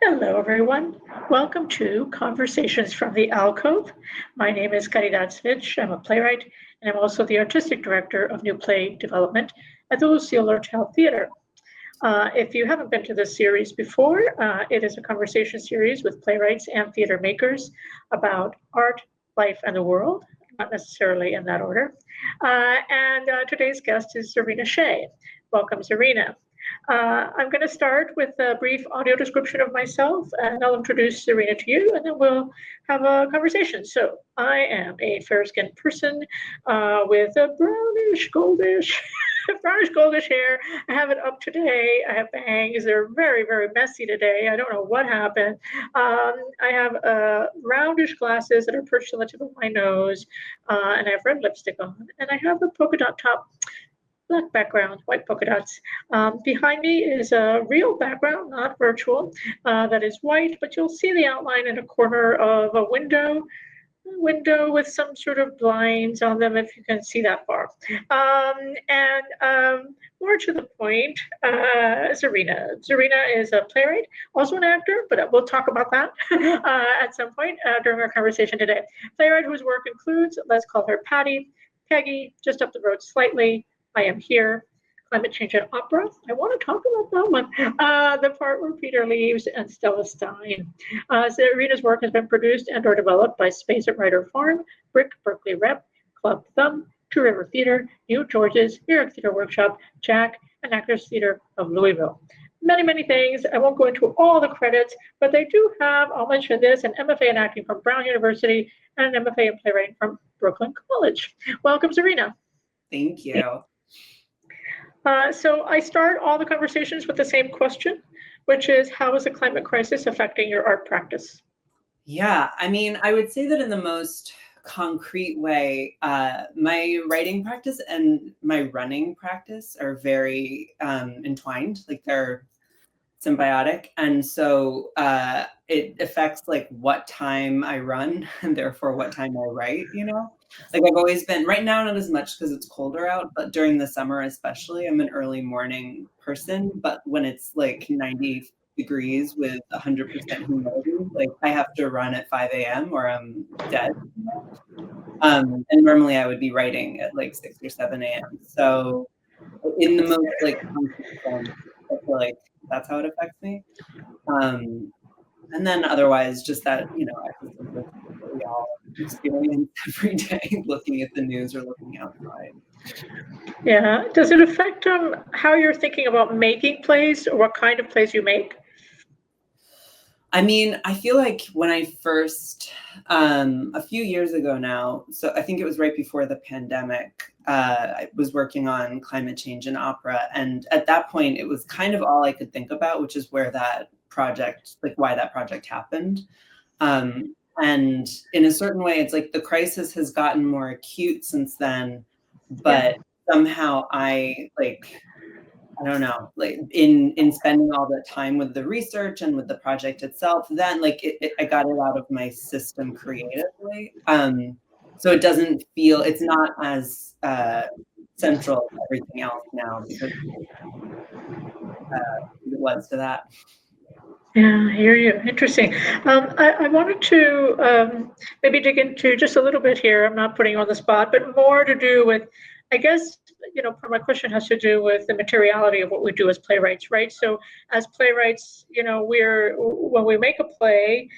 Hello, everyone. Welcome to Conversations from the Alcove. My name is Caridad Svich. I'm a playwright, and I'm also the artistic director of new play development at the Lucille Lortel Theater. If you haven't been to this series before, it is a conversation series with playwrights and theater makers about art, life, and the world, not necessarily in that order. And today's guest is Zarina Shea. Welcome, Zarina. I'm going to start with a brief audio description of myself, and I'll introduce Zarina to you, and then we'll have a conversation. So I am a fair-skinned person with a brownish goldish hair. I have it up today. I have bangs. They're very, very messy today. I don't know what happened. I have roundish glasses that are perched on the tip of my nose, and I have red lipstick on, and I have a polka dot top, black background, white polka dots. Behind me is a real background, not virtual, that is white, but you'll see the outline in a corner of a window with some sort of blinds on them, if you can see that far. More to the point, Zarina. Zarina is a playwright, also an actor, but we'll talk about that at some point during our conversation today. Playwright whose work includes, let's call her Patty, Peggy, Just Up the Road Slightly, I Am Here, Climate Change and Opera. I want to talk about that one. The Part Where Peter Leaves, and Stella Stein. Zarina's work has been produced and or developed by Space at Ryder Farm, BRIC, Berkeley Rep, Club Thumb, Two River Theater, New George's, New York Theater Workshop, Jack, and Actors Theater of Louisville. Many, many things. I won't go into all the credits, but they do have, I'll mention this, an MFA in acting from Brown University and an MFA in playwriting from Brooklyn College. Welcome, Zarina. Thank you. So I start all the conversations with the same question, which is, how is the climate crisis affecting your art practice? Yeah, I mean, I would say that in the most concrete way, my writing practice and my running practice are very entwined, like they're symbiotic. And so it affects like what time I run and therefore what time I write, you know? Like I've always been, right now not as much because it's colder out, but during the summer especially, I'm an early morning person. But when it's like 90 degrees with 100% humidity, like I have to run at 5 a.m. or I'm dead. And normally I would be writing at like 6 or 7 a.m. So in the most like concrete sense, I feel like that's how it affects me. And then otherwise, just that, you know, we all experience every day looking at the news or looking outside. Yeah. Does it affect how you're thinking about making plays or what kind of plays you make? I mean, I feel like when I first, a few years ago now, so I think it was right before the pandemic, I was working on climate change and opera. And at that point, it was kind of all I could think about, which is where that project, like why that project happened. And in a certain way, it's like the crisis has gotten more acute since then, but somehow I don't know, like in spending all the time with the research and with the project itself, then like I got it out of my system creatively. So it doesn't feel, it's not as central to everything else now because it was to that. Yeah, I hear you. Interesting. I wanted to maybe dig into just a little bit here. I'm not putting you on the spot, but more to do with, I guess, you know, my question has to do with the materiality of what we do as playwrights, right? So as playwrights, you know, when we make a play,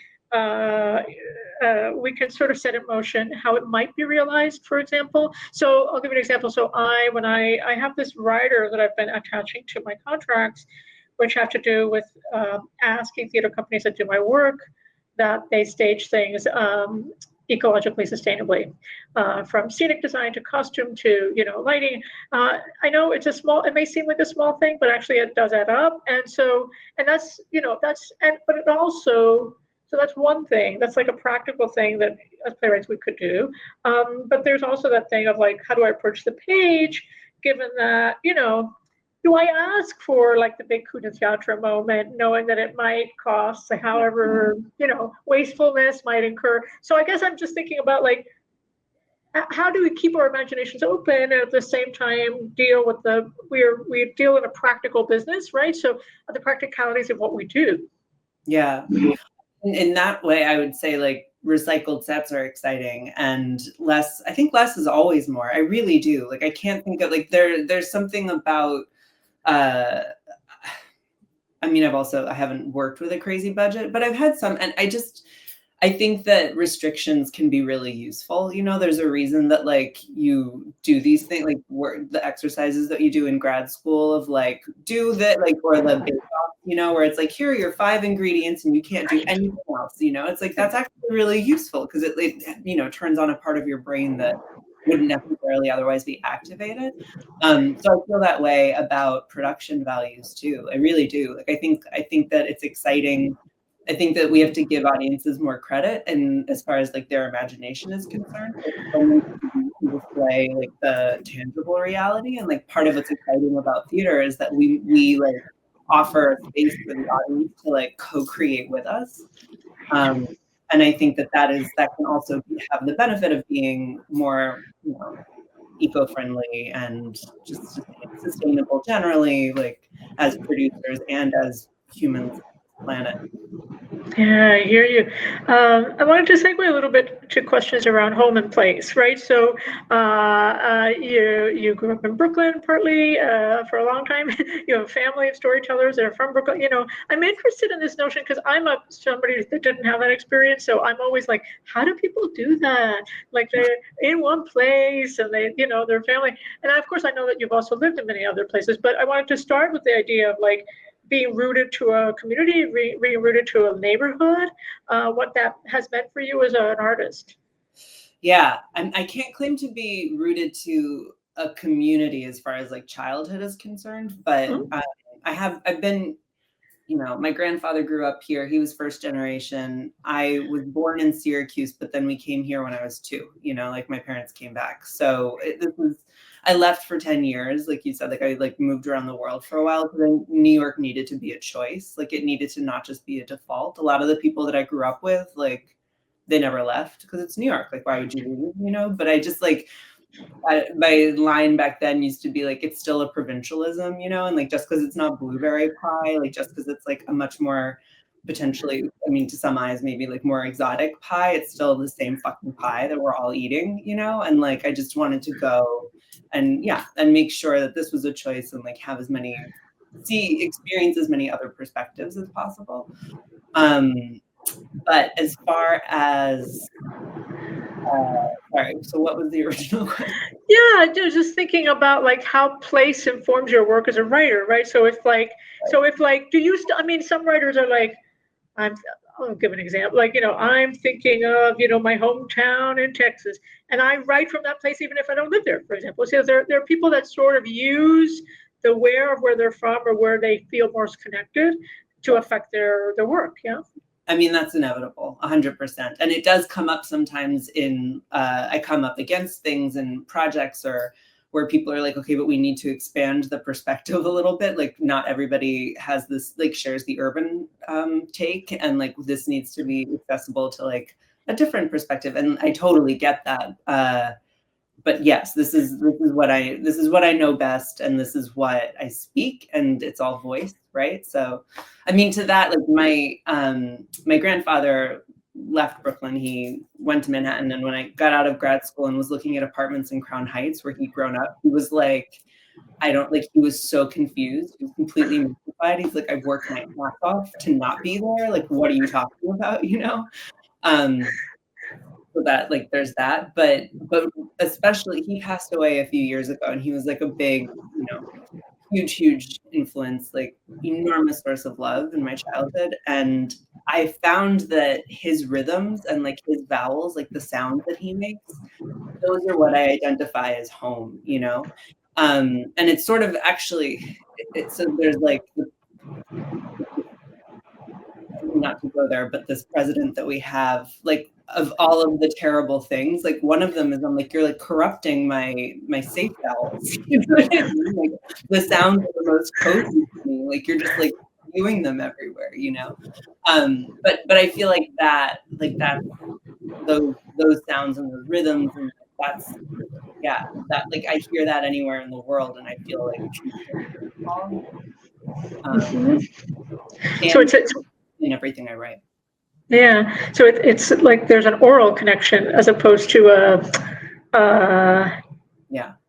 we can sort of set in motion how it might be realized, for example. So I'll give you an example. So when I have this rider that I've been attaching to my contracts, which have to do with asking theater companies that do my work that they stage things ecologically sustainably, from scenic design to costume to, you know, lighting. I know it may seem like a small thing, but actually it does add up. And so, and that's, you know, but it also, so that's one thing. That's like a practical thing that as playwrights we could do. But there's also that thing of like, how do I approach the page, given that, you know, do I ask for like the big coup de theatre moment, knowing that it might cost, however, you know, wastefulness might incur? So I guess I'm just thinking about like, how do we keep our imaginations open and at the same time deal with we deal in a practical business, right? So the practicalities of what we do. Yeah. In that way, I would say like recycled sets are exciting, and I think less is always more. I really do. Like I can't think of like there's something about uh I mean, I haven't worked with a crazy budget, but I've had some, and I think that restrictions can be really useful. You know, there's a reason that like you do these things, like the exercises that you do in grad school of like do that, like, or the bake off, you know, where it's like, here are your 5 ingredients and you can't do anything else, you know, it's like, that's actually really useful because it, you know, turns on a part of your brain that wouldn't necessarily otherwise be activated. So I feel that way about production values too. I really do. Like, I think that it's exciting. I think that we have to give audiences more credit, and as far as like their imagination is concerned, like, so many people display like the tangible reality. And like part of what's exciting about theater is that we like offer a space for the audience to like co-create with us. And I think that that can also have the benefit of being more, you know, eco-friendly and just sustainable generally, like as producers and as humans on the planet. Yeah, I hear you. I wanted to segue a little bit to questions around home and place, right? So you grew up in Brooklyn partly for a long time. You have a family of storytellers that are from Brooklyn. You know, I'm interested in this notion because I'm somebody that didn't have that experience. So I'm always like, how do people do that? Like they're in one place and they, you know, their family. And of course, I know that you've also lived in many other places, but I wanted to start with the idea of like, being rooted to a community, being rooted to a neighborhood, what that has meant for you as an artist. Yeah, I can't claim to be rooted to a community as far as like childhood is concerned, but Mm-hmm. I've been, you know, my grandfather grew up here. He was first generation. I was born in Syracuse, but then we came here when I was 2, you know, like my parents came back. So I left for 10 years. Like you said, like I like moved around the world for a while because New York needed to be a choice. Like it needed to not just be a default. A lot of the people that I grew up with, like they never left because it's New York. Like, why would you leave, you know? But I just like, my line back then used to be like, it's still a provincialism, you know, and like just because it's not blueberry pie, like just because it's like a much more potentially, I mean, to some eyes, maybe like more exotic pie, it's still the same fucking pie that we're all eating, you know? And like, I just wanted to go and make sure that this was a choice and like have experience as many other perspectives as possible. But as far as sorry, so what was the original question? Yeah, I was just thinking about like how place informs your work as a writer, right? So if like, do you I mean, some writers are like, I'll give an example. Like, you know, I'm thinking of, you know, my hometown in Texas, and I write from that place even if I don't live there, for example. So there are people that sort of use the where of where they're from or where they feel most connected to affect their work. Yeah. I mean, that's inevitable, 100%. And it does come up sometimes I come up against things in projects or where people are like, okay, but we need to expand the perspective a little bit. Like not everybody has this, like shares the urban take, and like this needs to be accessible to like a different perspective. And I totally get that. But yes, this is what I know best, and this is what I speak, and it's all voice, right? So, I mean, to that, like my grandfather left Brooklyn. He went to Manhattan, and when I got out of grad school and was looking at apartments in Crown Heights where he'd grown up, he was like, he was so confused. He was completely mystified. He's like, I've worked my ass off to not be there. Like, what are you talking about? You know? So that like there's that, but especially he passed away a few years ago, and he was like a big, you know, huge influence, like enormous source of love in my childhood. And I found that his rhythms and like his vowels, like the sounds that he makes, those are what I identify as home, you know. And it's sort of actually so there's like not to go there, but this president that we have, like of all of the terrible things, like one of them is I'm like, you're like corrupting my safe vowels. You know what I mean? Like the sounds are the most potent to me. Like you're just like viewing them everywhere, you know. But I feel like that those sounds and the rhythms, and that's that like I hear that anywhere in the world, and I feel like So it's in everything I write. Yeah. So it's like there's an oral connection as opposed to a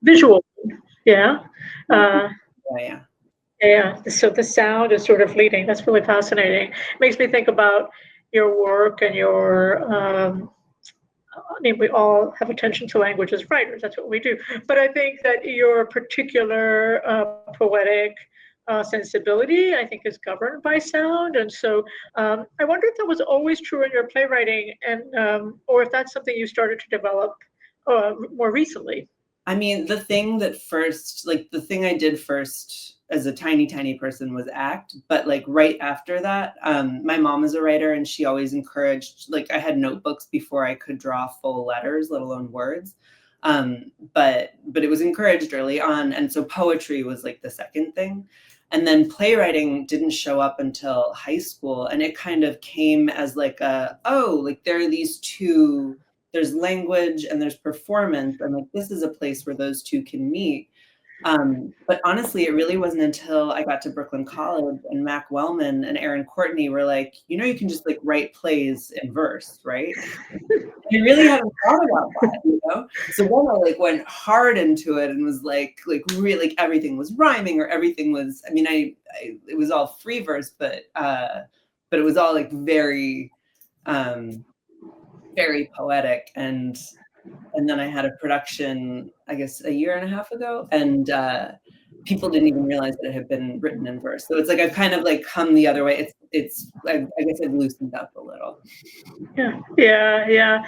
visual. Yeah. Yeah. Yeah. So the sound is sort of leading. That's really fascinating. Makes me think about your work and your I mean, we all have attention to language as writers. That's what we do. But I think that your particular poetic sensibility, I think, is governed by sound. And so I wonder if that was always true in your playwriting, and or if that's something you started to develop more recently. I mean, the thing I did first as a tiny person was act, but like right after that, my mom is a writer and she always encouraged, like I had notebooks before I could draw full letters, let alone words. But it was encouraged early on. And so poetry was like the second thing. And then playwriting didn't show up until high school. And it kind of came as like there are these two, there's language and there's performance. And like, this is a place where those two can meet. But honestly, it really wasn't until I got to Brooklyn College and Mac Wellman and Aaron Courtney were like, you can just like write plays in verse, right? I really haven't thought about that, So then I like went hard into it and was like really like everything was rhyming or everything was, I mean, it was all free verse, but it was all like very, very poetic. And then I had a production, I guess, a year and a half ago, and people didn't even realize that it had been written in verse. So it's like I've kind of like come the other way. I guess I've loosened up a little. Yeah.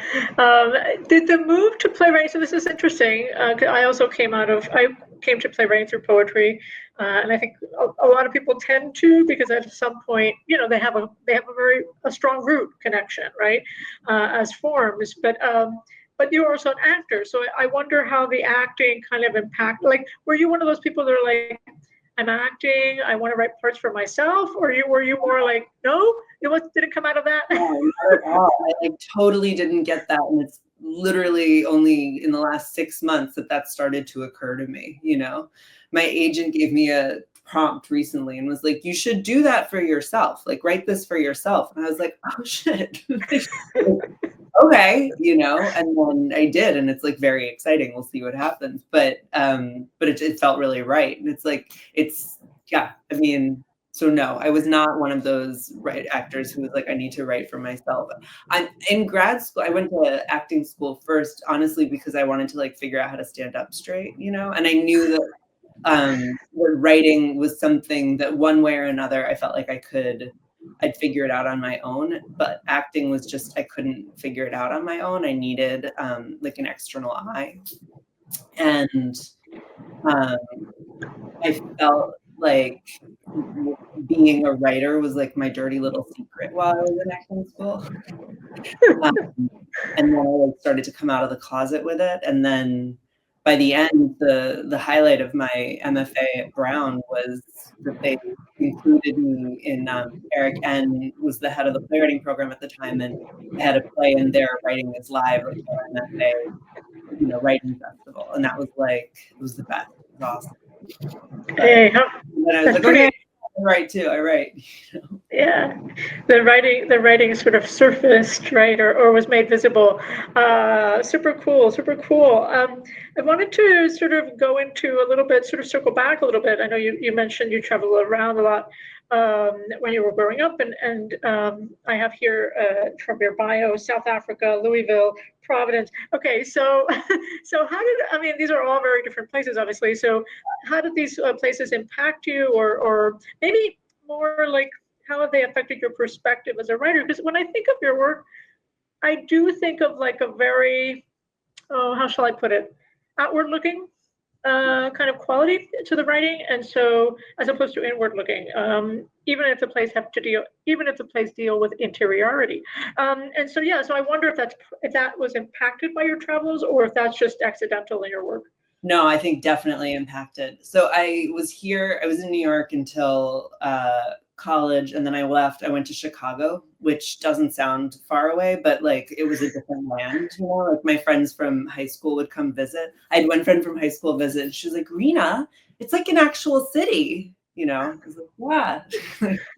Did the move to playwriting? So this is interesting. I also came to playwriting through poetry, and I think a lot of people tend to, because at some point, they have a very strong root connection, right, as forms, but you're also an actor. So I wonder how the acting kind of impact, like, were you one of those people that are like, I'm acting, I want to write parts for myself? Or were you more like, no, didn't come out of that? No, not at all. I like totally didn't get that. And it's literally only in the last 6 months that started to occur to me. My agent gave me a prompt recently and was like, you should do that for yourself. Like, write this for yourself. And I was like, oh shit. Okay, and then I did, and it's like very exciting. We'll see what happens, but it felt really right, and I mean, so no, I was not one of those actors who was like, I need to write for myself. I'm in grad school. I went to acting school first, honestly, because I wanted to like figure out how to stand up straight, and I knew that writing was something that one way or another I felt like I'd figure it out on my own, but acting was just, I couldn't figure it out on my own. I needed like an external eye. And I felt like being a writer was like my dirty little secret while I was in acting school. And then I started to come out of the closet with it. And then by the end, the highlight of my MFA at Brown was that they included me in Eric N. was the head of the playwriting program at the time, and I had a play in there writing this live like MFA, writing festival, and that was like, it was the best. It was awesome. Hey, and I was like, okay, I write too. I write. Yeah, the writing sort of surfaced, right, or was made visible. Super cool. I wanted to sort of go into a little bit, sort of circle back a little bit. I know you mentioned you travel around a lot when you were growing up, and I have here from your bio, South Africa, Louisville, Providence. Okay, so I mean, these are all very different places, obviously. So how did these places impact you, or maybe more like, how have they affected your perspective as a writer? Because when I think of your work, I do think of like a very, how shall I put it, outward looking kind of quality to the writing, and so as opposed to inward looking, even if the plays deal with interiority, and so so I wonder if that was impacted by your travels, or if that's just accidental in your work. No, I think definitely impacted. So I was in New York until college, and then I left. I went to Chicago, which doesn't sound far away, but like it was a different land, like my friends from high school would come visit. I had one friend from high school visit, and she was like, Rena, it's like an actual city, I was like, yeah.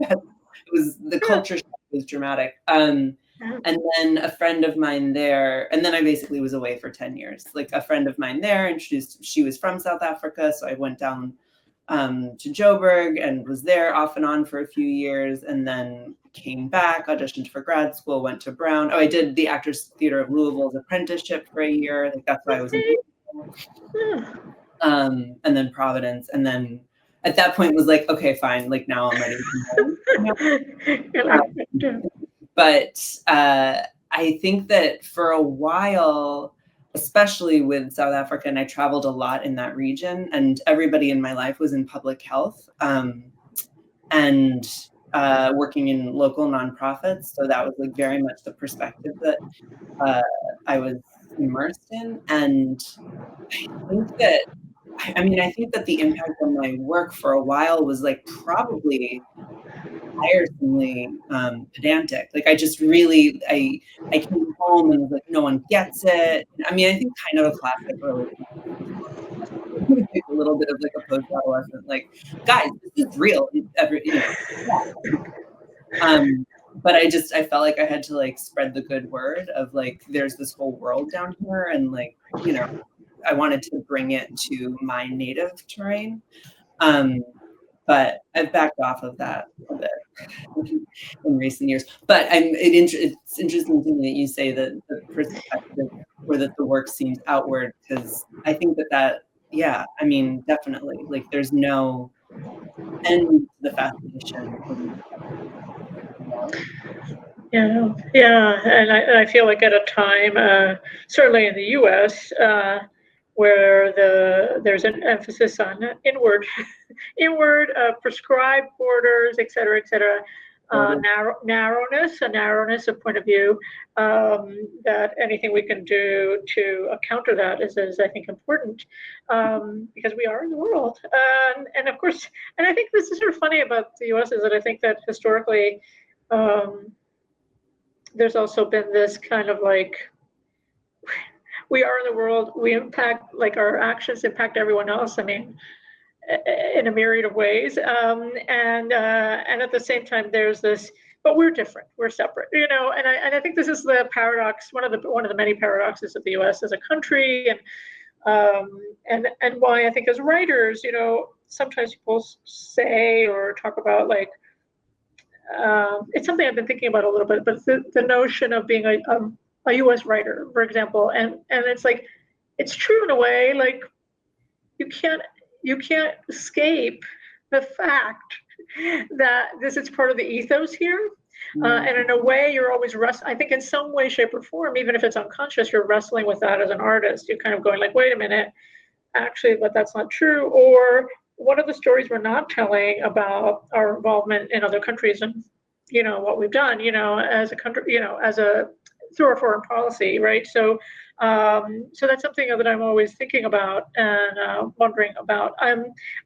It was the culture shock was dramatic. And then a friend of mine there, and then I basically was away for 10 years. Like a friend of mine there introduced, she was from South Africa. So I went down to Joburg and was there off and on for a few years, and then came back, auditioned for grad school, went to Brown. Oh, I did the Actors Theater of Louisville's apprenticeship for a year. Like that's why I was and then Providence. And then at that point was like, okay, fine. Like now I'm ready to go. But I think that for a while, especially with South Africa, and I traveled a lot in that region, and everybody in my life was in public health and working in local nonprofits. So that was like very much the perspective that I was immersed in. And I think that the impact on my work for a while was like probably tiresomely pedantic. Like I just really, I came home and was like, no one gets it. I mean, I think kind of a classic early, a little bit of like a post-adolescent, like, guys, this is real. But I felt like I had to like spread the good word of like, there's this whole world down here, and like, I wanted to bring it to my native terrain. But I've backed off of that a bit in recent years. But it's interesting to me that you say that the perspective, or that the work seems outward, because I think that yeah, I mean, definitely, like there's no end to the fascination. Yeah, and I feel like at a time, certainly in the U.S., where there's an emphasis on inward prescribed borders, et cetera, narrowness of point of view, that anything we can do to counter that is I think important, because we are in the world, and of course, and I think this is sort of funny about the U.S. is that I think that historically there's also been this kind of like, we are in the world, we impact, like our actions impact everyone else. I mean, in a myriad of ways. And at the same time, there's this, but we're different, we're separate, and I think this is the paradox, one of the many paradoxes of the US as a country, and why I think as writers, sometimes people say or talk about like, it's something I've been thinking about a little bit, but the notion of being a US writer, for example, and it's like, it's true in a way, like you can't escape the fact that this is part of the ethos here. And in a way, you're always I think in some way, shape, or form, even if it's unconscious, you're wrestling with that as an artist. You're kind of going like, wait a minute, actually, but that's not true. Or what are the stories we're not telling about our involvement in other countries and, what we've done, as a country, through our foreign policy, right? So that's something that I'm always thinking about and wondering about. I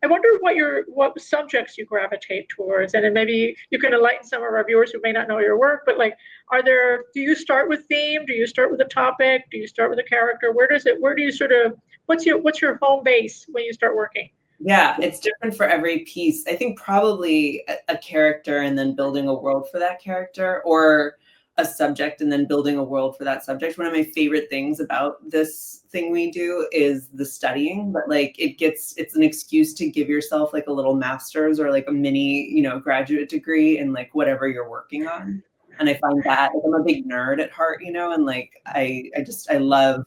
wonder what subjects you gravitate towards, and then maybe you can enlighten some of our viewers who may not know your work. But like, do you start with theme? Do you start with a topic? Do you start with a character? Where do you sort of, what's your home base when you start working? Yeah, it's different for every piece. I think probably a character and then building a world for that character, or a subject and then building a world for that subject. One of my favorite things about this thing we do is the studying, but like it's an excuse to give yourself like a little master's or like a mini, graduate degree in like whatever you're working on. And I find that, like, I'm a big nerd at heart, and like I love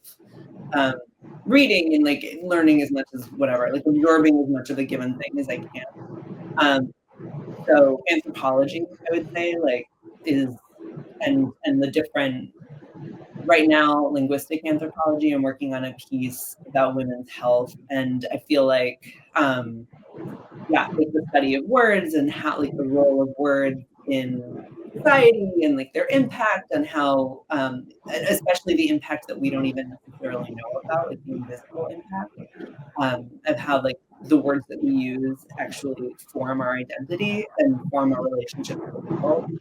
reading and like learning as much as whatever, like absorbing as much of a given thing as I can. So anthropology, I would say, like is and the different, right now, linguistic anthropology, I'm working on a piece about women's health, and I feel like like the study of words and how like the role of words in society and like their impact, and how especially the impact that we don't even necessarily know about, like the invisible impact of how like the words that we use actually form our identity and form our relationship with the world.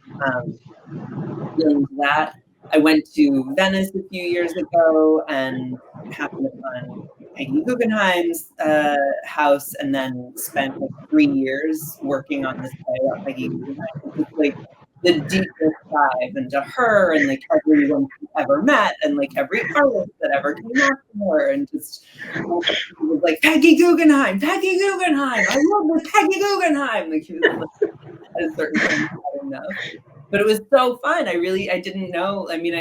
Dealing with that, I went to Venice a few years ago and happened upon Peggy Guggenheim's house, and then spent like 3 years working on this play about Peggy Guggenheim. It's like the deepest dive into her and like everyone she's ever met and like every artist that ever came after her, and just it was like Peggy Guggenheim, I love this Peggy Guggenheim. Like he was like, at a certain point, I don't know. But it was so fun. I didn't know. I mean,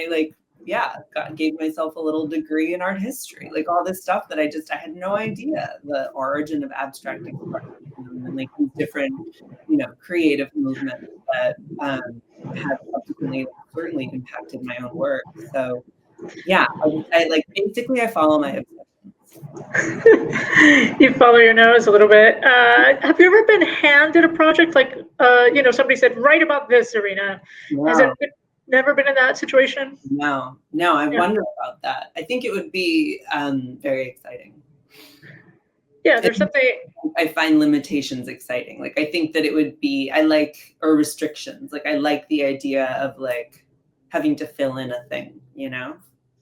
gave myself a little degree in art history, like all this stuff that I had no idea, the origin of abstract expression and like these different, creative movements that have subsequently certainly impacted my own work. So yeah, I basically I follow my obsessions. You follow your nose a little bit. Have you ever been handed a project like, somebody said, write about this, Zarina? No. Has it never been in that situation? No, I wonder about that. I think it would be very exciting. Yeah, there's something. I find limitations exciting. Like, I think that it would be, or restrictions. Like, I like the idea of like having to fill in a thing,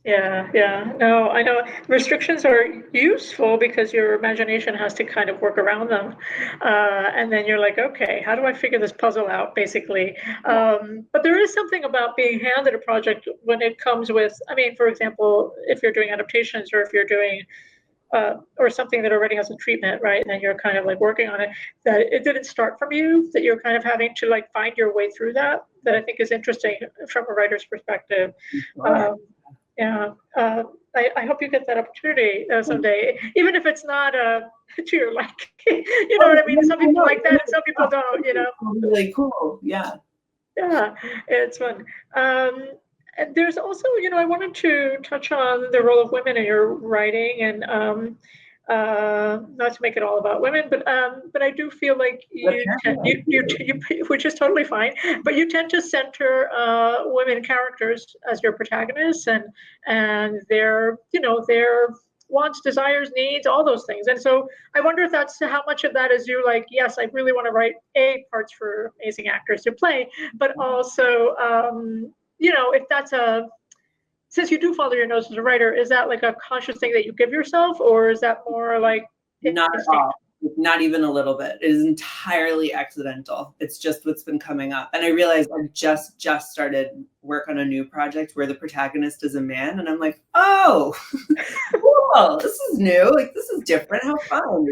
Yeah. No, I know restrictions are useful because your imagination has to kind of work around them. And then you're like, okay, how do I figure this puzzle out, basically? But there is something about being handed a project when it comes with, for example, if you're doing adaptations or if you're doing or something that already has a treatment, right? And then you're kind of like working on it, that it didn't start from you, that you're kind of having to like find your way through that I think is interesting from a writer's perspective. I hope you get that opportunity someday, even if it's not to your like, you know what I mean? Some people like that and some people don't, Really cool, yeah. Yeah, it's fun. And there's also, I wanted to touch on the role of women in your writing, and not to make it all about women, but I do feel like you which is totally fine, but you tend to center women characters as your protagonists, and their wants, desires, needs, all those things. And so I wonder if that's how much of that is you like, yes, I really want to write parts for amazing actors to play, but also if that's since you do follow your nose as a writer, is that like a conscious thing that you give yourself, or is that more like not at all? Not even a little bit. It is entirely accidental. It's just what's been coming up. And I realized I just started work on a new project where the protagonist is a man, and I'm like, oh, cool, this is new. Like, this is different. How fun,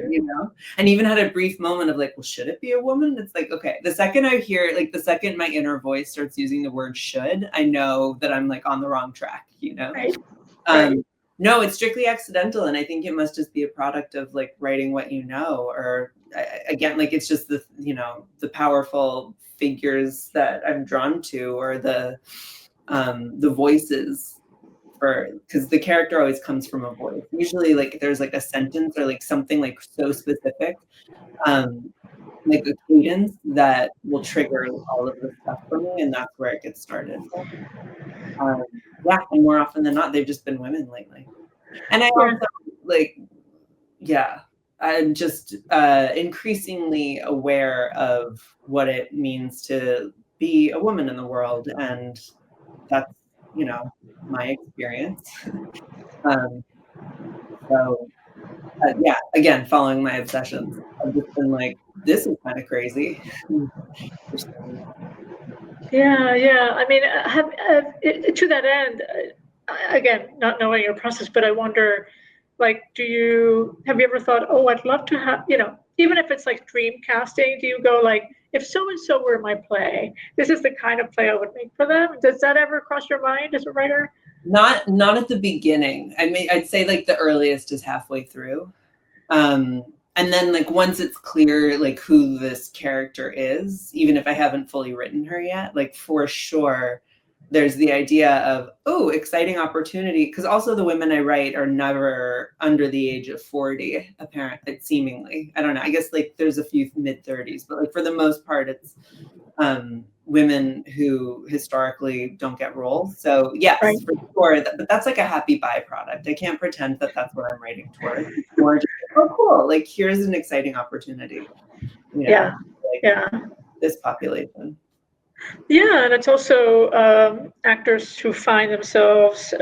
And even had a brief moment of like, well, should it be a woman? It's like, okay. The second I hear, like, the second my inner voice starts using the word should, I know that I'm like on the wrong track, Right. No, it's strictly accidental, and I think it must just be a product of like writing what you know, or again, like it's just the the powerful figures that I'm drawn to, or the voices, because the character always comes from a voice. Usually, like there's like a sentence or like something like so specific, like a cadence that will trigger all of this stuff for me, and that's where it gets started. And more often than not, they've just been women lately. And I also I'm just increasingly aware of what it means to be a woman in the world, and that's my experience. Again, following my obsessions, I've just been like, this is kind of crazy. Yeah. To that end, again, not knowing your process, but I wonder, like, have you ever thought, oh, I'd love to have, even if it's like dream casting, do you go like, if so-and-so were my play, this is the kind of play I would make for them? Does that ever cross your mind as a writer? Not at the beginning. I'd say like the earliest is halfway through. And then like once it's clear like who this character is, even if I haven't fully written her yet, like for sure there's the idea of, oh, exciting opportunity. Because also the women I write are never under the age of 40, apparently, seemingly. I don't know. I guess like there's a few mid-30s, but like for the most part, it's women who historically don't get roles. So yes, right. For sure. But that's like a happy byproduct. I can't pretend that that's what I'm writing towards. It's more just, oh, cool. Like here's an exciting opportunity. This population. Yeah, and it's also actors who find themselves,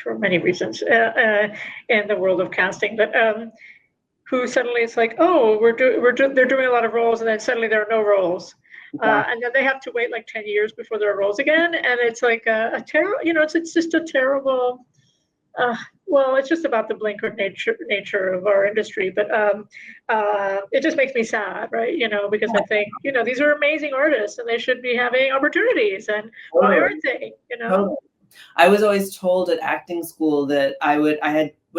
for many reasons, in the world of casting, but who suddenly it's like, oh, they're doing a lot of roles, and then suddenly there are no roles, Yeah. and then they have to wait like 10 years before there are roles again. And it's like a terrible, it's just a terrible, uh, well, it's just about the blinkered nature of our industry, but it just makes me sad, right? Because I think, these are amazing artists and they should be having opportunities, and why aren't they? Totally. I was always told at acting school that I would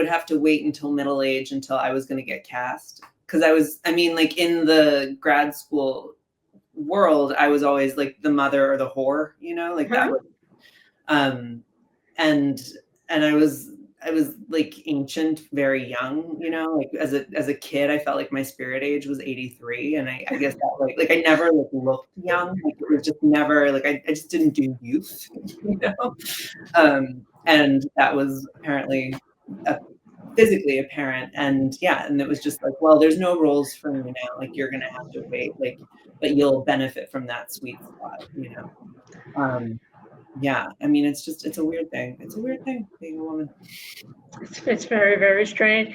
have to wait until middle age until I was going to get cast, because like in the grad school world, I was always like the mother or the whore, like that was, and I was like ancient, very young, like as a kid, I felt like my spirit age was 83. And I guess that like I never like looked young. Like it was just never like, I just didn't do youth, and that was apparently physically apparent. And it was just like, well, there's no roles for me now. Like you're going to have to wait, like, but you'll benefit from that sweet spot, I mean, it's a weird thing. It's a weird thing being a woman. It's very, very strange.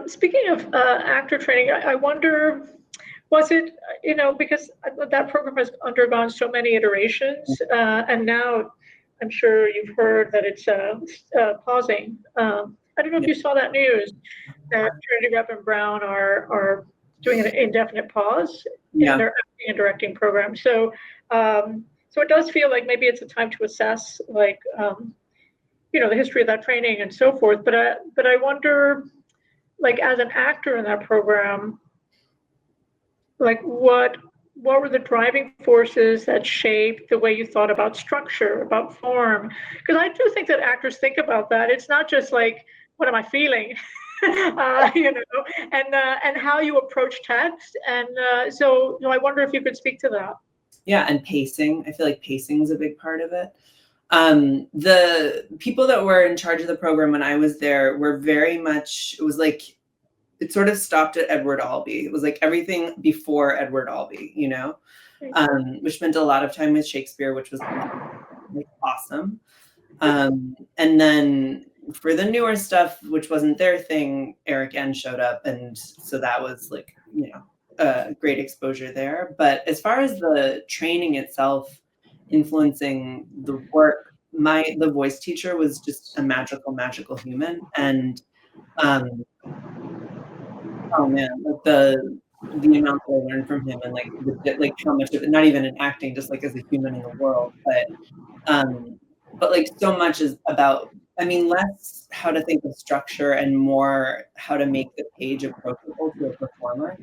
Speaking of actor training, I wonder, was it, because that program has undergone so many iterations, and now I'm sure you've heard that it's pausing. I don't know if you saw that news that Trinity Rep and Brown are doing an indefinite pause in their acting and directing program. So it does feel like maybe it's a time to assess, like, the history of that training and so forth. But I wonder, like, as an actor in that program, like, what were the driving forces that shaped the way you thought about structure, about form? Because I do think that actors think about that. It's not just like, what am I feeling? And how you approach text. And so I wonder if you could speak to that. Yeah, and pacing. I feel like pacing is a big part of it. The people that were in charge of the program when I was there were very much, it was like, it sort of stopped at Edward Albee. It was like everything before Edward Albee, which meant a lot of time with Shakespeare, which was like awesome. And then for the newer stuff, which wasn't their thing, Eric N showed up. And so that was like, great exposure there. But as far as the training itself influencing the work, the voice teacher was just a magical human. And oh man, like the amount that I learned from him, and like how much of it, not even in acting, just like as a human in the world, but like so much is about, I mean, less how to think of structure and more how to make the page approachable to a performer,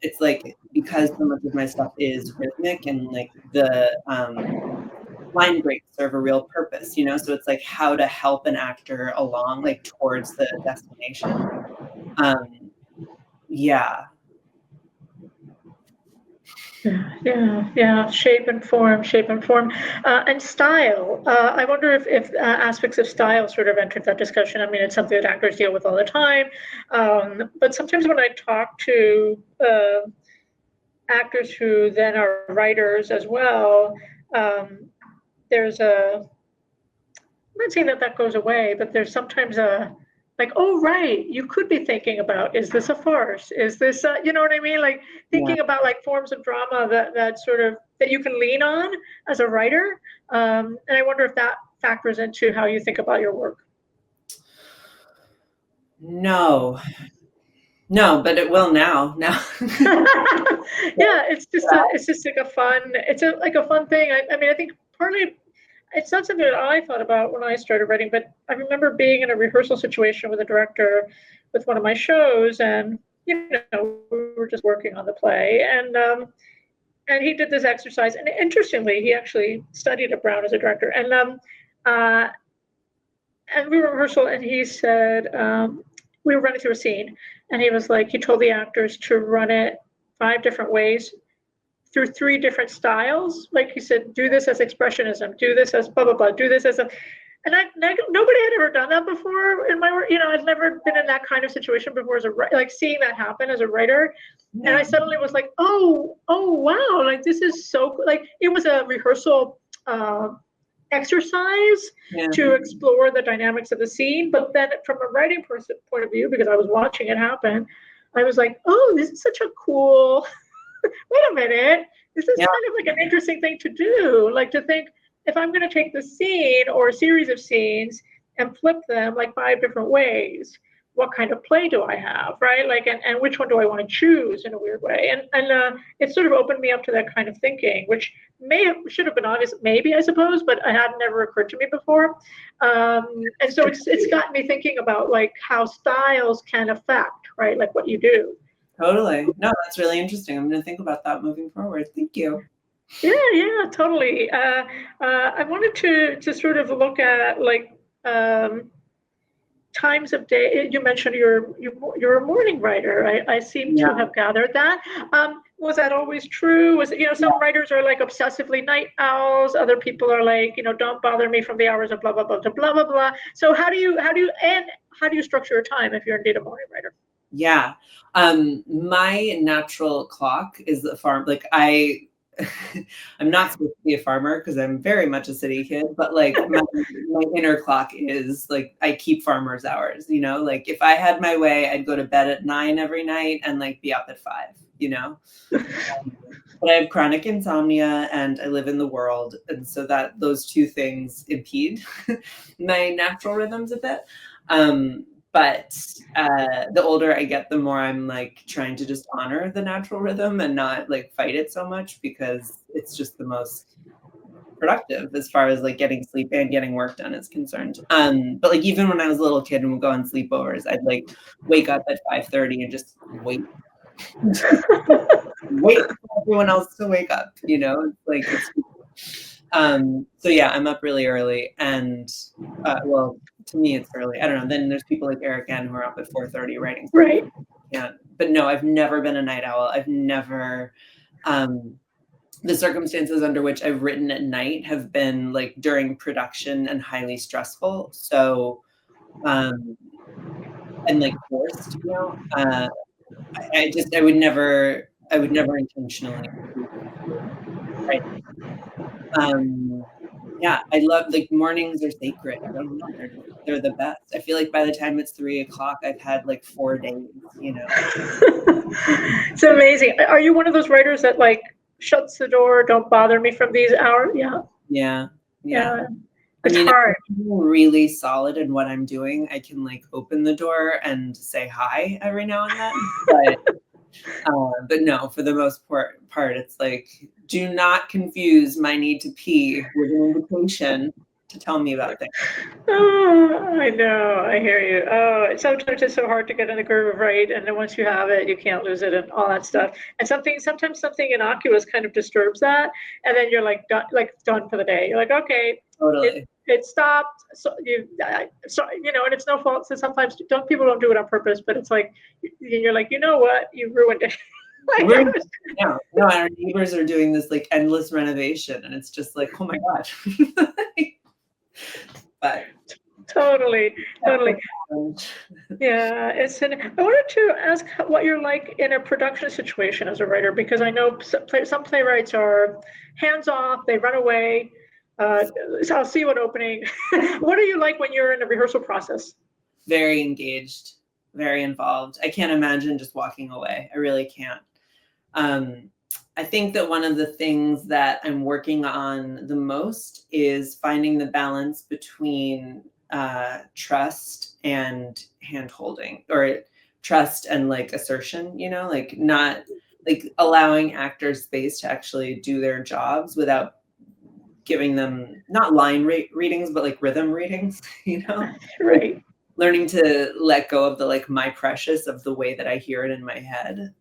It's like, because so much of my stuff is rhythmic and like the line breaks serve a real purpose, so it's like how to help an actor along, like towards the destination. Yeah. Shape and form, and style. I wonder if aspects of style sort of entered that discussion. I mean, it's something that actors deal with all the time, but sometimes when I talk to actors who then are writers as well, there's I'm not saying that goes away, but there's sometimes like, oh, right, you could be thinking about, is this a farce? Is this, you know what I mean? Like thinking about like forms of drama that sort of, that you can lean on as a writer. And I wonder if that factors into how you think about your work. No, but it will now. It's just like a fun thing. I mean, I think partly, it's not something that I thought about when I started writing, but I remember being in a rehearsal situation with a director with one of my shows, and we were just working on the play, and he did this exercise, and interestingly, he actually studied at Brown as a director, and we were in rehearsal, and he said, we were running through a scene, and he was like, he told the actors to run it 5 different ways, through 3 different styles. Like he said, do this as expressionism, do this as blah, blah, blah, do this as a, and nobody had ever done that before in my work. I'd never been in that kind of situation before as a writer, like seeing that happen as a writer. Yeah. And I suddenly was like, oh, wow. Like, this is so, like, it was a rehearsal exercise to explore the dynamics of the scene. But then from a writing point of view, because I was watching it happen, I was like, oh, this is such a cool, wait a minute, this is Yeah. kind of like an interesting thing to do. Like to think, if I'm going to take the scene or a series of scenes and flip them like 5 different ways, what kind of play do I have, right? Like, and which one do I want to choose in a weird way? And it sort of opened me up to that kind of thinking, which should have been obvious, maybe, I suppose, but it had never occurred to me before. And so it's gotten me thinking about like how styles can affect, right, like what you do. Totally. No, that's really interesting. I'm going to think about that moving forward. Thank you. Yeah, totally. I wanted to sort of look at like times of day. You mentioned you're a morning writer. I seem to have gathered that. Was that always true? Was it, some writers are like obsessively night owls. Other people are like, don't bother me from the hours of blah blah blah to blah blah blah. So how do you structure your time if you're indeed a morning writer? Yeah. My natural clock is the farm. Like I'm not supposed to be a farmer because I'm very much a city kid, but like my inner clock is like, I keep farmer's hours, like if I had my way, I'd go to bed at 9 every night and like be up at 5, but I have chronic insomnia and I live in the world. And so that those two things impede my natural rhythms a bit. But the older I get, the more I'm like trying to just honor the natural rhythm and not like fight it so much, because it's just the most productive as far as like getting sleep and getting work done is concerned. But like even when I was a little kid and would go on sleepovers, I'd like wake up at 5:30 and just wait for everyone else to wake up, so yeah, I'm up really early, and well, to me it's early. I don't know. Then there's people like Eric N who are up at 4:30 writing. Right. Yeah, but no, I've never been a night owl. I've never. The circumstances under which I've written at night have been like during production and highly stressful. So, and like forced, I would never intentionally. Right. Yeah, I love, like, mornings are sacred. I don't know, they're the best. I feel like by the time it's 3:00, I've had like 4 days, It's amazing. Are you one of those writers that like shuts the door, don't bother me from these hours? Yeah. It's hard. If I'm really solid in what I'm doing, I can like open the door and say hi every now and then. But no, for the most part, it's like, do not confuse my need to pee with an invitation to tell me about things. Oh, I know. I hear you. Oh, sometimes it's so hard to get in the groove, right? And then once you have it, you can't lose it and all that stuff. And sometimes something innocuous kind of disturbs that, and then you're like done for the day. You're like, okay, totally. It stopped. So and it's no fault. So sometimes people don't do it on purpose, but it's like you're like, you know what, you ruined it. No, our neighbors are doing this like endless renovation, and it's just like, oh my gosh. But totally. Yeah, I wanted to ask what you're like in a production situation as a writer, because I know some playwrights are hands off, they run away. So I'll see you at opening. What are you like when you're in a rehearsal process? Very engaged, very involved. I can't imagine just walking away. I really can't. I think that one of the things that I'm working on the most is finding the balance between trust and hand-holding, or trust and like assertion, like not like allowing actors space to actually do their jobs without giving them not line readings, but like rhythm readings, Right. Learning to let go of the like my precious of the way that I hear it in my head.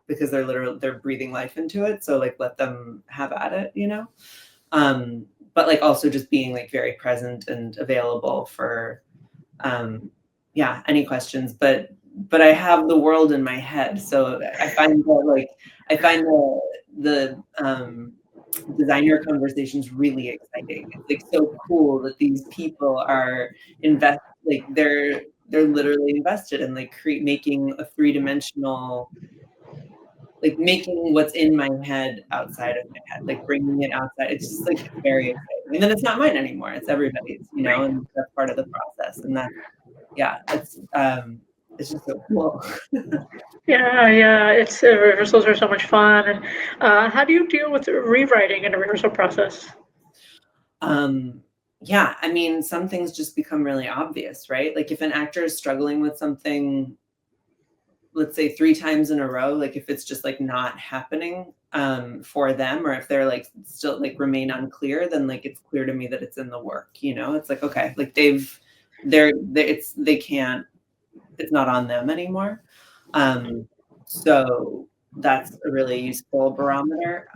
Because they're breathing life into it. So like let them have at it, but like also just being like very present and available for any questions. But I have the world in my head. So I find the designer conversations really exciting. It's like so cool that these people are they're literally invested in like making a 3-dimensional, like making what's in my head outside of my head, like bringing it outside. It's just like very exciting. And then it's not mine anymore. It's everybody's, and that's part of the process. And that, it's just so cool. Yeah. It's rehearsals are so much fun. And how do you deal with rewriting in a rehearsal process? Yeah, I mean, some things just become really obvious, right? Like if an actor is struggling with something, let's say 3 times in a row, like if it's just like not happening for them, or if they're like still like remain unclear, then like it's clear to me that it's in the work, you know? It's like, okay, like they can't, it's not on them anymore. So that's a really useful barometer.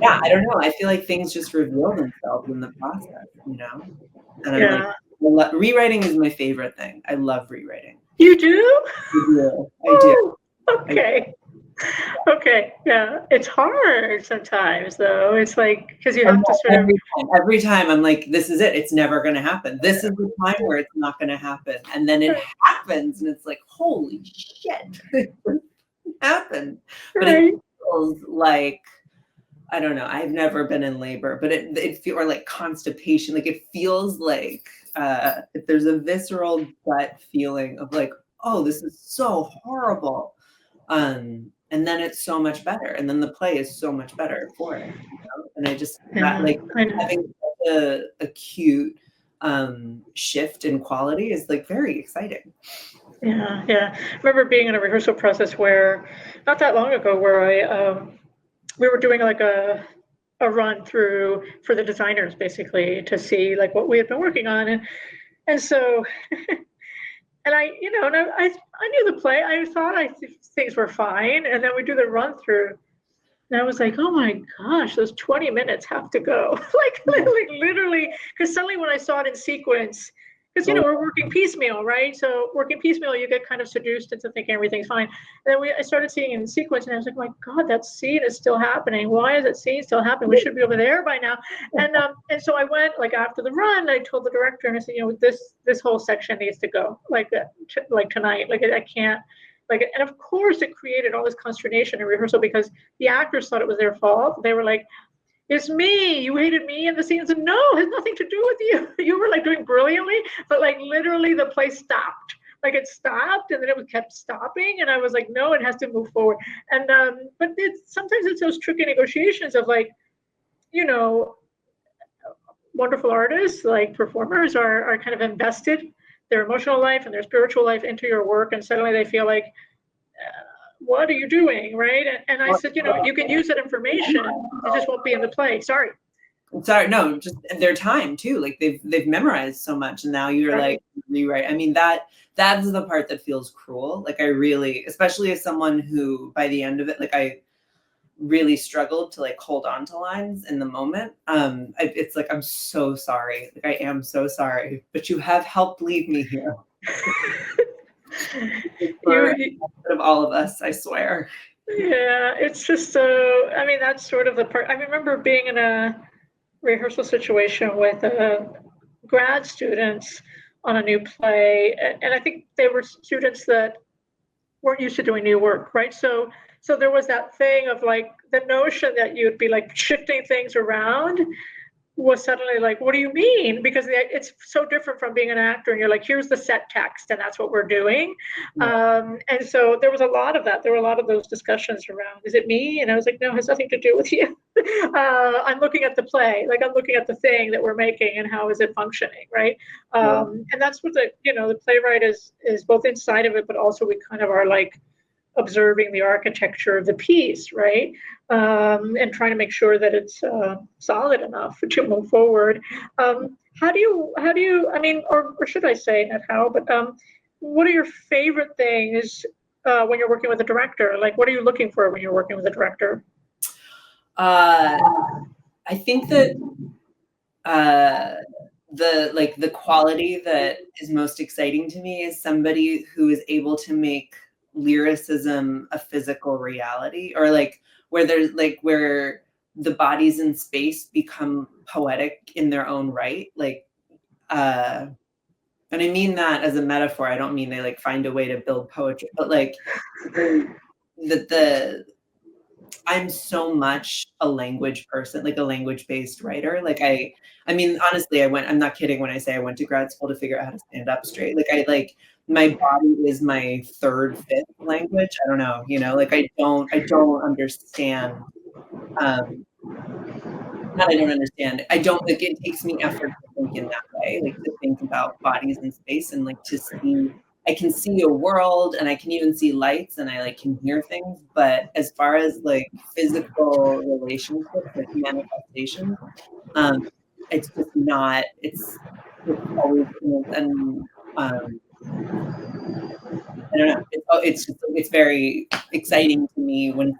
Yeah, I don't know. I feel like things just reveal themselves in the process, you know? And I'm Yeah. like, rewriting is my favorite thing. I love rewriting. You do? I do. Okay. Okay. Yeah. It's hard sometimes, though. It's like, because you have to sort of. Every time I'm like, this is it. It's never going to happen. This is the time where it's not going to happen. And then it happens, and it's like, holy shit, it happened. But it feels like, I don't know. I've never been in labor, but it feels, or like constipation. Like it feels like if there's a visceral gut feeling of like, oh, this is so horrible. And then it's so much better. And then the play is so much better for it. You know? And I just like having the acute shift in quality is like very exciting. Yeah. I remember being in a rehearsal process where not that long ago where we were doing like a run through for the designers basically to see like what we had been working on, and so and I knew the play. I thought things were fine, and then we do the run through, and I was like, oh my gosh, those 20 minutes have to go. like literally, because suddenly when I saw it in sequence, because we're working piecemeal, right? So working piecemeal, you get kind of seduced into thinking everything's fine. And then I started seeing it in sequence, and I was like, oh my God, that scene is still happening. Why is that scene still happening? We should be over there by now. And so I went like after the run, I told the director, and I said, this whole section needs to go like tonight. Like I can't. And of course, it created all this consternation in rehearsal because the actors thought it was their fault. They were like, it's me. You hated me in the scenes. And no, it has nothing to do with you. You were like doing brilliantly, but like literally the play stopped. Like it stopped, and then it kept stopping, and I was like, no, it has to move forward. And but sometimes it's those tricky negotiations of like, wonderful artists, like performers, are kind of invested their emotional life and their spiritual life into your work, and suddenly they feel like, what are you doing, right? And I said, you can use that information, it just won't be in the play. Sorry, no, just their time too. Like they've memorized so much, and now you're like rewrite. I mean, that's the part that feels cruel. Like I really, especially as someone who by the end of it, like I really struggled to like hold on to lines in the moment. It's like, I'm so sorry. Like I am so sorry, but you have helped lead me here. For of all of us, I swear. Yeah, it's just so, I mean, that's sort of the part. I remember being in a rehearsal situation with grad students on a new play, and I think they were students that weren't used to doing new work, right? So there was that thing of like the notion that you'd be like shifting things around was suddenly like, what do you mean? Because it's so different from being an actor, and you're like, here's the set text, and that's what we're doing. And so there was a lot of that. There were a lot of those discussions around, is it me? And I was like, no, it has nothing to do with you. I'm looking at the play, like I'm looking at the thing that we're making and how is it functioning, right? And that's what the playwright is both inside of it, but also we kind of are like observing the architecture of the piece, right? And trying to make sure that it's solid enough to move forward. How do you, I mean, or should I say not how, but what are your favorite things when you're working with a director? Like, what are you looking for when you're working with a director? I think that the quality that is most exciting to me is somebody who is able to make lyricism a physical reality, or like where there's like where the bodies in space become poetic in their own right. Like and I mean that as a metaphor. I don't mean they like find a way to build poetry, but like the I'm so much a language person, like a language-based writer. Like I mean, honestly, I'm not kidding when I say I went to grad school to figure out how to stand up straight. Like my body is my third, fifth language. I don't know, like I don't understand. Not I don't understand. I don't like it takes me effort to think in that way, like to think about bodies in space and like to see I can see a world and I can even see lights and I like can hear things. But as far as like physical relationships, like manifestations, it's just not, it's always, and I don't know. It's very exciting to me when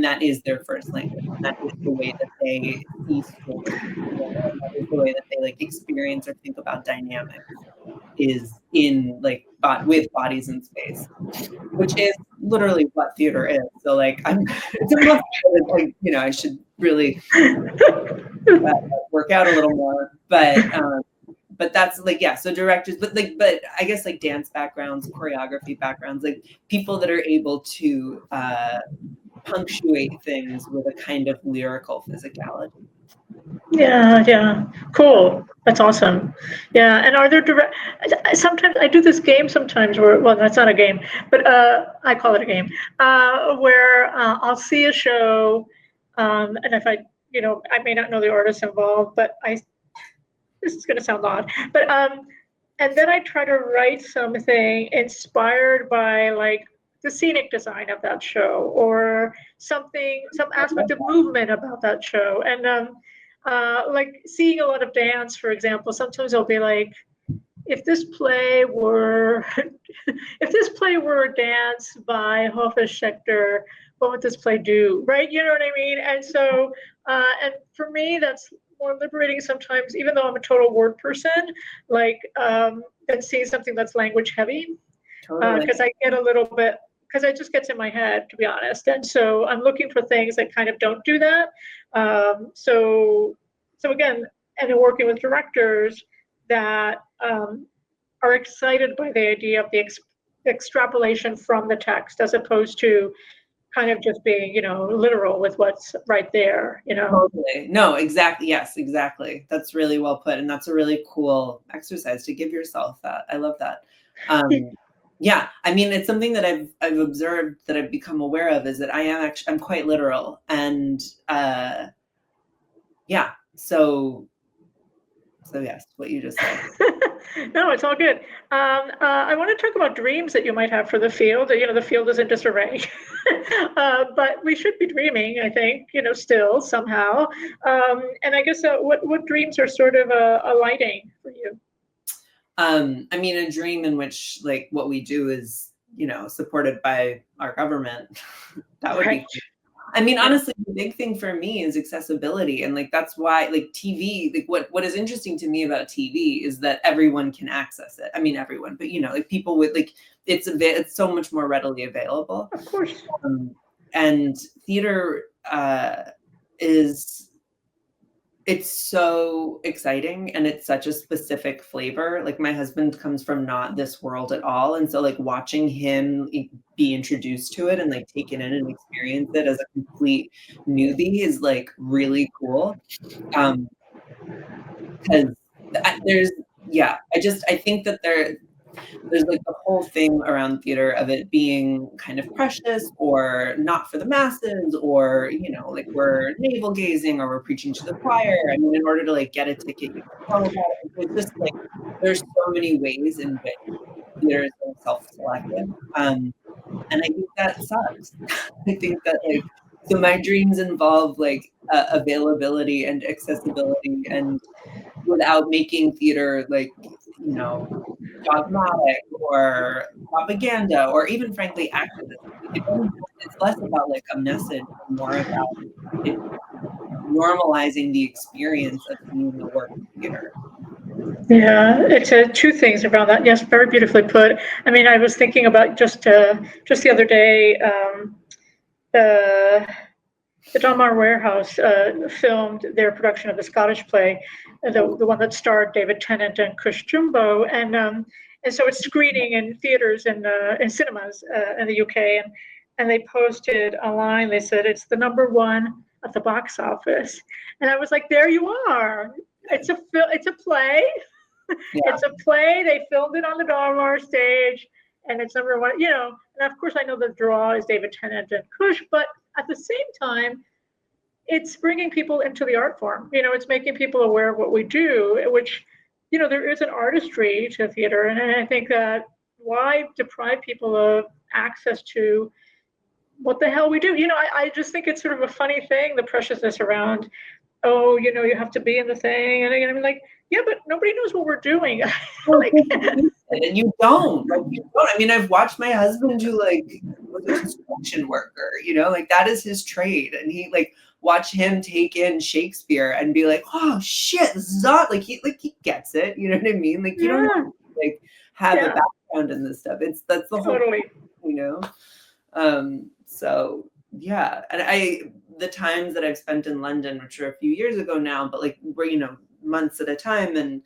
that is their first language, and that is the way that they see stories, and that is the way that they like experience or think about dynamics is in like with bodies in space, which is literally what theater is. So like it's almost like I should really work out a little more, but that's like, yeah, so directors, but I guess like dance backgrounds, choreography backgrounds, like people that are able to punctuate things with a kind of lyrical physicality. Yeah, cool. That's awesome. Yeah, and are there sometimes I do this game sometimes where, well, that's not a game, but I call it a game, where I'll see a show, and if I may not know the artists involved, but this is going to sound odd, but and then I try to write something inspired by like the scenic design of that show or some aspect of movement about that show. And like seeing a lot of dance, for example, sometimes I'll be like, if this play were a dance by Hofeschecter, what would this play do? Right? You know what I mean? And so, and for me, that's more liberating sometimes, even though I'm a total word person, like than seeing something that's language heavy, because I get a little bit, because it just gets in my head, to be honest. And so I'm looking for things that kind of don't do that. So again, and then working with directors that are excited by the idea of the extrapolation from the text, as opposed to kind of just being, literal with what's right there, Totally. No, exactly. Yes, exactly. That's really well put. And that's a really cool exercise to give yourself that. I love that. Yeah. I mean, it's something that I've observed, that I've become aware of, is that I'm quite literal. And yeah. So yes, what you just said. No, it's all good. I want to talk about dreams that you might have for the field. The field is in disarray, but we should be dreaming, I think, still somehow. And I guess what dreams are sort of alighting for you? I mean, a dream in which like what we do is, supported by our government. That would be. I mean, honestly, the big thing for me is accessibility. And like, that's why like TV, like what is interesting to me about TV is that everyone can access it. I mean, everyone, but like people with like, it's so much more readily available. Of course. And theater it's so exciting, and it's such a specific flavor. Like my husband comes from not this world at all. And so like watching him be introduced to it and like take it in and experience it as a complete newbie is like really cool. Because I think that there's like the whole thing around theater of it being kind of precious or not for the masses, or like we're navel gazing or we're preaching to the choir. I mean, in order to like get a ticket, you have to tell about it. It's just like there's so many ways in which theater is so self-selective, and I think that sucks. I think that like, so my dreams involve like availability and accessibility, and without making theater like dogmatic or propaganda or even frankly activism. It's less about like a message and more about it normalizing the experience of seeing the work of theater. Yeah, it's two things around that. Yes, very beautifully put. I mean, I was thinking about just the other day, the Donmar Warehouse filmed their production of the Scottish play, the one that starred David Tennant and Cush Jumbo, and so it's screening in theaters and in cinemas in the UK, and they posted online, they said it's the #1 at the box office. And I was like, there you are. It's a play. Yeah. It's a play. They filmed it on the Donmar stage, and it's #1, you know. And of course, I know the draw is David Tennant and Cush, but at the same time, it's bringing people into the art form. You know, it's making people aware of what we do, which, you know, there is an artistry to theater. And I think that why deprive people of access to what the hell we do? You know, I just think it's sort of a funny thing, the preciousness around, oh, you know, you have to be in the thing. And I'm like, yeah, but nobody knows what we're doing. Like, and you don't. Like, you don't. I mean, I've watched my husband do like was a construction worker, you know, like that is his trade. And he like watch him take in Shakespeare and be like, oh shit, this is not like he gets it. You know what I mean? Like you don't have to, like have a background in this stuff. That's the whole thing, you know. So yeah. And the times that I've spent in London, which are a few years ago now, but like we're, you know, months at a time, and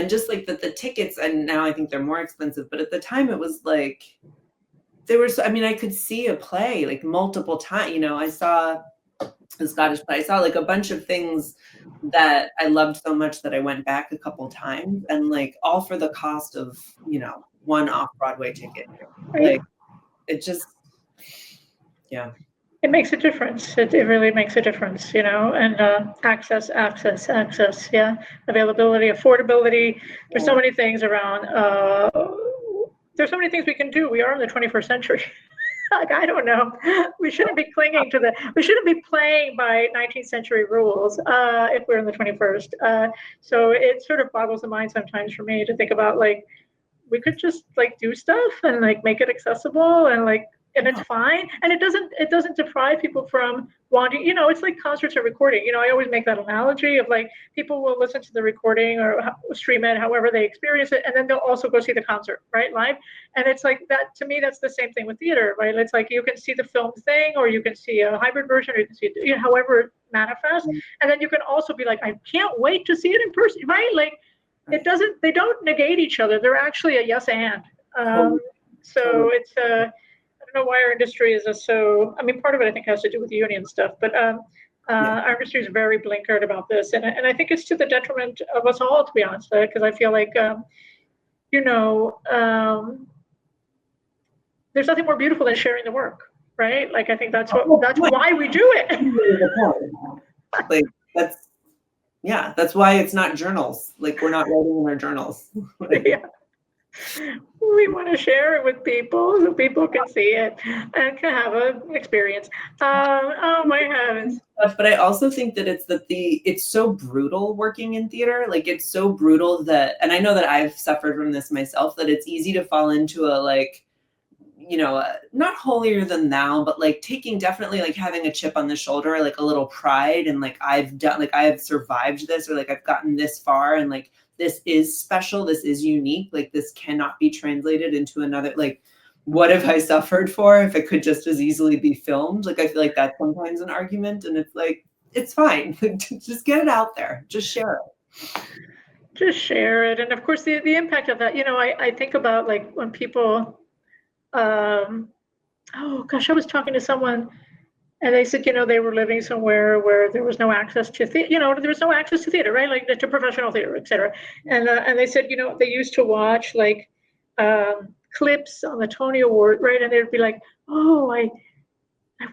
just like the tickets, and now I think they're more expensive, but at the time it was like there was, I mean, I could see a play like multiple times. You know, I saw a Scottish play, I saw like a bunch of things that I loved so much that I went back a couple times, and like all for the cost of, you know, one off-Broadway ticket. Like it just, yeah. It makes a difference. It really makes a difference, you know, and access, yeah. Availability, affordability. There's so many things around. There's so many things we can do. We are in the 21st century. Like, I don't know. We shouldn't be we shouldn't be playing by 19th century rules if we're in the 21st. So it sort of boggles the mind sometimes for me to think about, like, we could just like do stuff and like make it accessible, and like, and it's fine. And it doesn't deprive people from wanting, you know, it's like concerts or recording. You know, I always make that analogy of like, people will listen to the recording or stream it, however they experience it, and then they'll also go see the concert, right, live. And it's like that, to me, that's the same thing with theater, right? It's like you can see the film thing, or you can see a hybrid version, or you can see it, you know, however it manifests. And then you can also be like, I can't wait to see it in person, right? Like, they don't negate each other. They're actually a yes and. So it's I don't know why our industry is so, I mean, part of it I think has to do with union stuff, but our industry is very blinkered about this. And I think it's to the detriment of us all, to be honest, because I feel like, you know, there's nothing more beautiful than sharing the work, right? Like, I think that's why we do it. Like, that's why it's not journals. Like, we're not writing in our journals. Yeah. We want to share it with people so people can see it and can have an experience. Oh my heavens. But I also think that it's so brutal working in theater. Like, it's so brutal that, and I know that I've suffered from this myself, that it's easy to fall into a, like, you know, not holier than thou, but like definitely like having a chip on the shoulder, like a little pride, and like I have survived this, or like I've gotten this far, and like this is special, this is unique, like this cannot be translated into another, like, what have I suffered for if it could just as easily be filmed? Like, I feel like that's sometimes an argument, and it's like, it's fine. Just get it out there, just share it. Just share it. And of course the impact of that, you know, I think about like when people, oh gosh, I was talking to someone and they said, you know, they were living somewhere where there was no access to theater, you know, there was no access to theater, right? Like to professional theater, et cetera. And they said, you know, they used to watch like clips on the Tony Award, right? And they'd be like, oh, I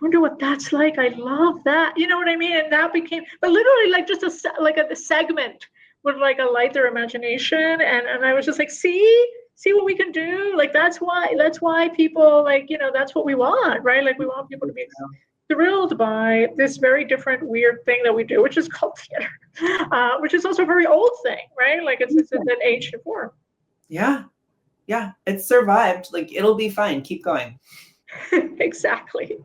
wonder what that's like. I love that. You know what I mean? And that became, but literally like just a segment would like alight their imagination. And I was just like, see what we can do. Like, that's why people, like, you know, that's what we want, right? Like, we want people to be thrilled by this very different, weird thing that we do, which is called theater, which is also a very old thing, right? Like, it's an ancient form. Yeah, it's survived. Like, it'll be fine. Keep going. Exactly.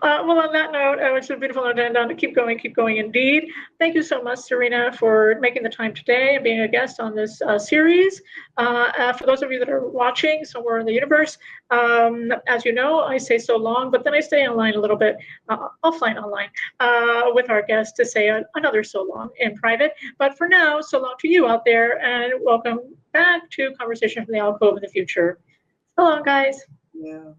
Well, on that note, it's a beautiful note to end on. Keep going indeed. Thank you so much, Zarina, for making the time today and being a guest on this series. For those of you that are watching somewhere in the universe, as you know, I say so long, but then I stay online a little bit, offline online, with our guests to say another so long in private. But for now, so long to you out there, and welcome back to Conversation from the Alcove in the Future. So long, guys. Yeah.